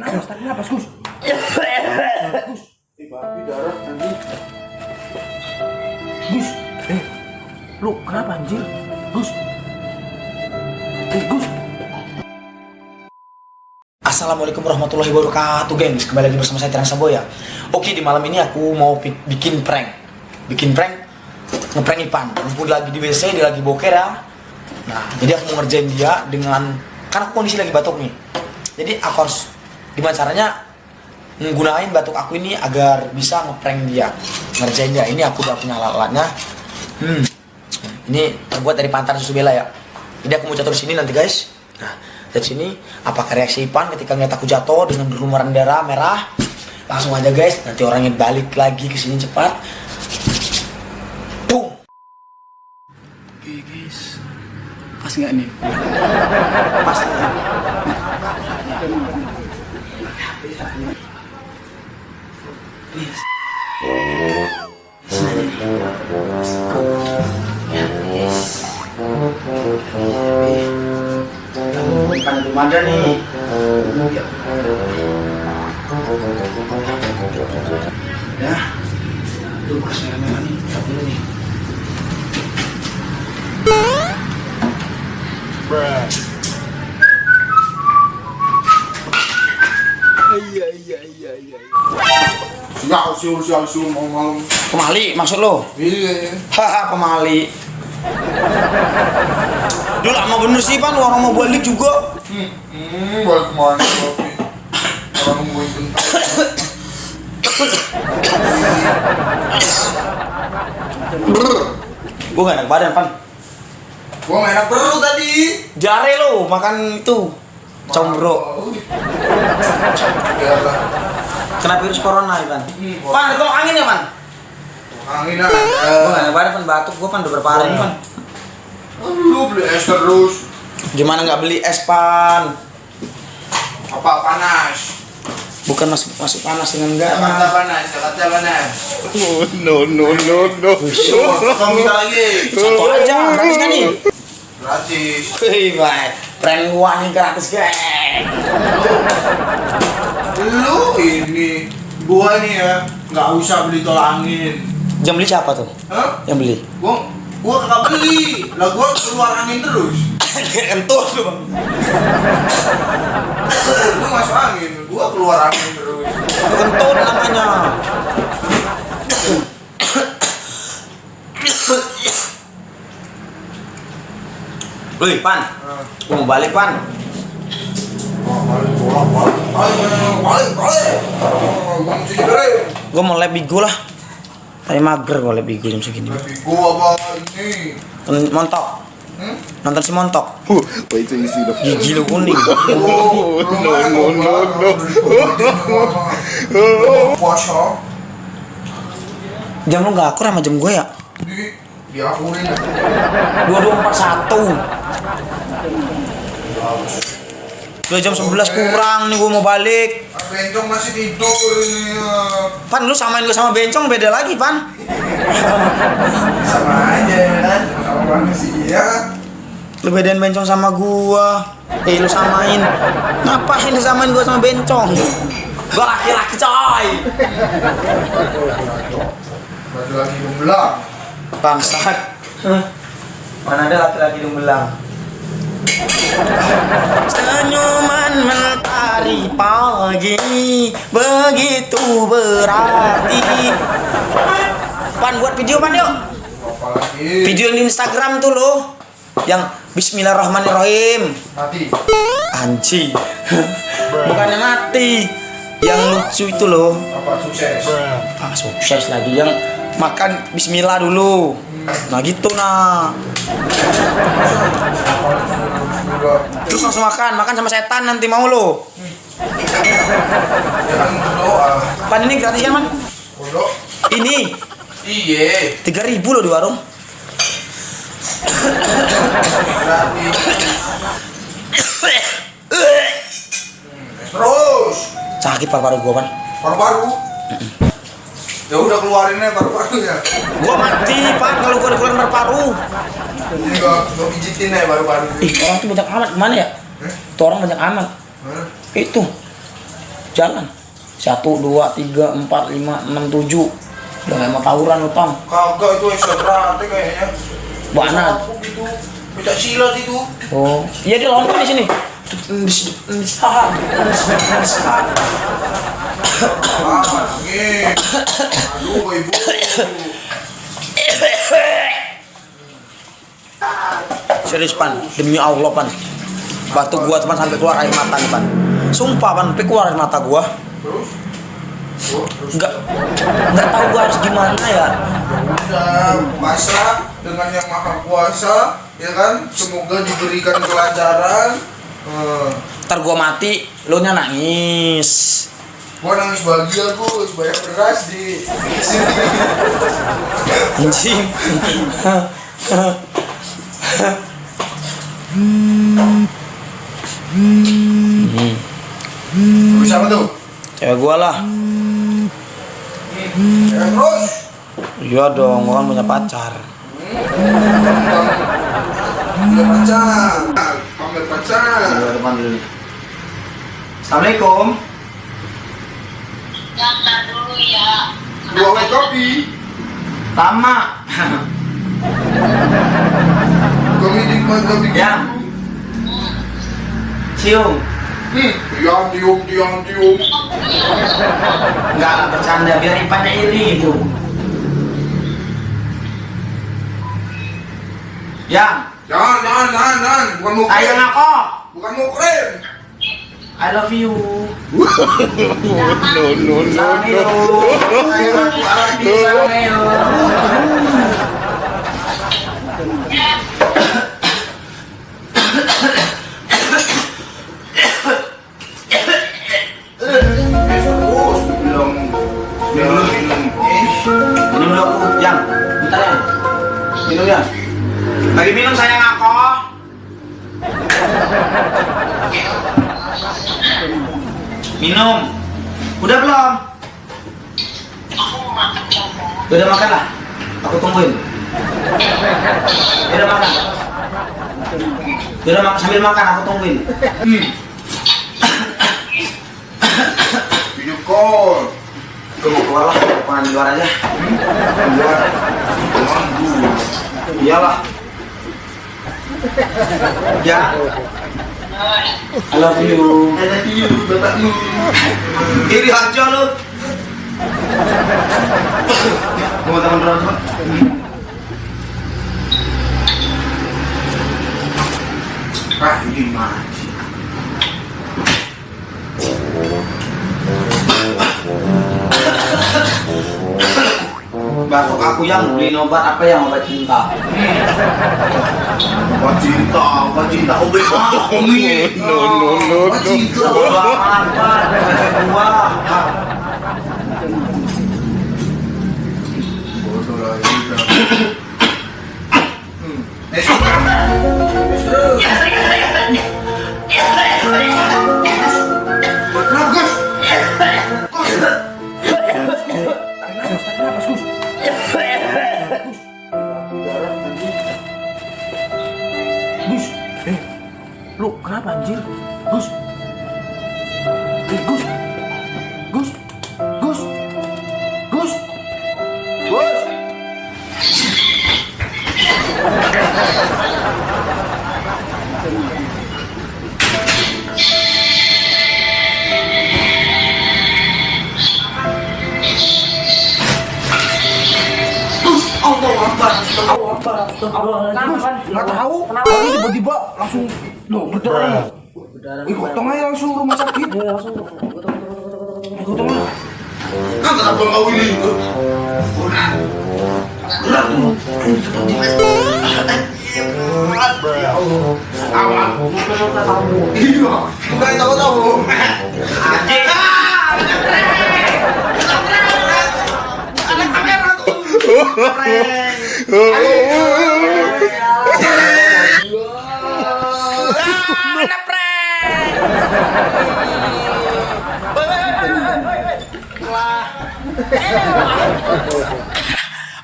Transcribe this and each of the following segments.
tarik napas, Gus. Gus. Babi darah anjing. Gus. Lu kenapa anjir? Gus. Gus. Assalamualaikum warahmatullahi wabarakatuh, gengs. Kembali lagi bersama saya Terang Saboya. Oke, di malam ini aku mau bikin prank. Ngeprank Ipan. Mumpung lagi di WC, dia lagi boker ya. Nah, jadi aku mau ngerjain dia dengan, kan aku kondisi lagi batuk nih. Jadi aku harus gimana caranya menggunakan batuk aku ini agar bisa ngeprank dia, ngerjain dia. Ini aku udah punya alat-alatnya. Ini terbuat dari pantan susu bela ya. Jadi aku mau jatuh di sini nanti, guys. Nah, dari sini apakah reaksi Ipan ketika ngeliat aku jatuh dengan berlumuran darah merah? Langsung aja, guys. Nanti orangnya balik lagi ke sini cepat. Boom. Oke, guys. Pas nggak nih? Pas. Please. Ipan belum ada nih. Ya, tuh pas merah-merah nih, tak dulu nih. Iya. Sial malam. Pemali maksud lo? Iya. Haha, pemali. Lu lama bener sih, Pan, orang mau balik juga. Balik kemana, Babi? Orang nungguin bentar. Gua gak enak badan, Pan. Gua gak enak perut tadi. Jare lo, makan itu combro. Biarlah. Kena virus corona, Pan. Pan, itu angin ya, Pan? Angin Gua gak enak badan, Pan, batuk gua, Pan, udah berapa hari, Pan. Lu beli es terus. Gimana nggak beli es, Pan? Apa panas? Bukan masuk panas dengan enggak. Jakarta panas. No. Kamu minta lagi. Satu aja, gratis kan nih? Gratis. Wih, baik. Prank gua nih gratis, guys. Lu ini gua nih ya, nggak usah beli tolak angin. Jam beli siapa tuh? Hah? Yang beli? Gua kagak beli. Lah gua keluar angin terus. Kentut lu, Bang. Lu masuk angin, gua keluar angin terus. Kentut namanya. Wih, Pan. Gua mau balik, Pan. Balik. Gua mesti diberin. Gua mau lab bigo lah. Tadi mager gua lab bigo jam segini. Tapi gua apa ini? Montok. Nonton si Montok. Wait till you see the Gigi lu kuning. Puasa. Jam lu gak akur sama jam gue ya? Diakurin ya. 2241. 2 jam 11 kurang nih gua mau balik. Bencong masih tidur ini. Pan, lu samain gua sama bencong beda lagi, Pan. Sama aja kan, sama manusia. Lu bedain bencong sama gua. Lu samain. Ngapain lu samain gua sama bencong? Gua laki-laki, coy. Baju lagi gembelang. Bangsat. Mana ada laki-laki lumbelang? Senyuman mentari pagi begitu berarti. Pan, buat video, Pan, yuk. Apalagi Video yang di Instagram tuh lo, yang Bismillahirrahmanirrahim. mati. Anjing. Bukan yang mati, yang lucu itu loh. Apa sukses? Sukses lagi, yang makan Bismillah dulu. Nah gitu nah. Terus langsung makan sama setan nanti mau lo. Jangan berdoa. Pan, ini gratis kan, Man? Bodoh. Ini Iye. 3.000 loh di warung. Gratis. Terus. Sakit paru-paru gua, Pan. Paru-paru. Ya udah keluarin aja paru-parunya. Gua mati, Pan, kalau gua keluar paru-paru. Ini gua pijitin aja paru-paru. Orang tuh banyak amat, kemana ya? Tuh orang banyak amat. Hah? Itu jalan. 1, 2, 3, 4, 5, 6, 7. Udah gak mau tawuran lu, Tom. Kagak itu ekstra kayaknya. Banat. Itu pencak silat itu. Oh, iya dia lawan di sini. Aduh, ibu. Serius pan, demi Allah pan. Batu gua teman sampai keluar air mata nih pan. Sumpah pan, sampai keluar air mata gua. Terus? Nggak tahu gua harus gimana ya. Udah pasrah dengan yang maha kuasa, ya kan? Semoga diberikan kelancaran. Ntar gua mati, lo nya nangis. Gua nangis bahagia Gus, banyak beras di sini. Anjing. Siapa tuh? Cewek gua lah. Terus? Iya dong, gua kan punya pacar. Pamer pacar. Pamer pacar. Depan dulu nih. Assalamualaikum. Jangan dulu ya. Dua white kopi. Lama. Kopi nikmat kopi. Ya. Cium. Tiang. Enggak bercanda biar ipannya iri gitu. Ya. Jangan. Bukan mau Ayo krim. ngako. Bukan mau krim. I love you. No. Minum dulu aku, yang bentar ya. Minum ya. Lagi minum sayang aku. Minum. Udah belum? Udah makan lah. Aku tungguin. Udah makan. Udah makan sambil makan aku tungguin. Video call. Gue mau keluar lah, pengen di luar aja. Di luar. Iyalah. Ya. I love you. Bapakmu. Iri aja lu. Mau teman teman. Ini mana sih? Batuk aku yang beli obat apa yang obat cinta? Obat cinta, obat Omi. No. Obat cinta. Apa? Buah. Bodoh lah ini. Lu kenapa anjir? Gus. Nggak tahu. Kenapa tiba-tiba langsung berdarah. Gotong aja langsung rumah sakit. Gotong aja. Kan kenapa kau ini? Awan. Iya. Bukan tahu-tahu.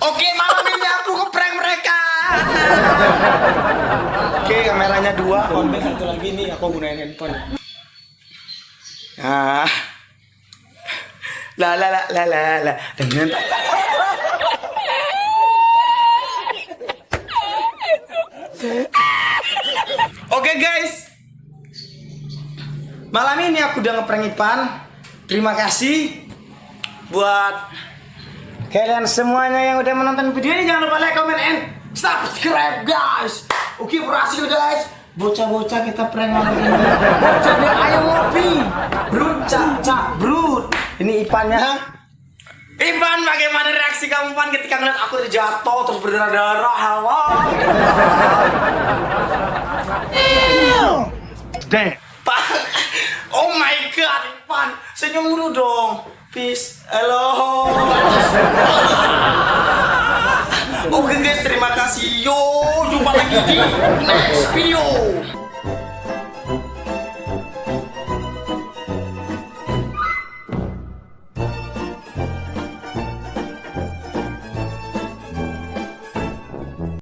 Oke, malam ini aku ngeprank mereka. Oke, kameranya 2, konten 1 lagi nih aku gunain handphone. Nah, La la la la la la dengan Oke guys, malam ini aku udah ngeprank Ipan. Terima kasih buat kalian semuanya yang udah menonton video ini. Jangan lupa like, comment, and subscribe guys. Oke, berhasil guys. Bocah-bocah kita prank malam ini. Bocah dia ayo ngopi. Brut, cak, brut. Ini Ipannya. Ipan, bagaimana reaksi kamu Pan ketika ngeliat aku jatuh terus berdarah-darah? Halo. Damn. Pan. Oh my god, Pan. Senyum dulu dong. Peace. Halo. Oke guys, terima kasih. Yo, jumpa lagi di next video.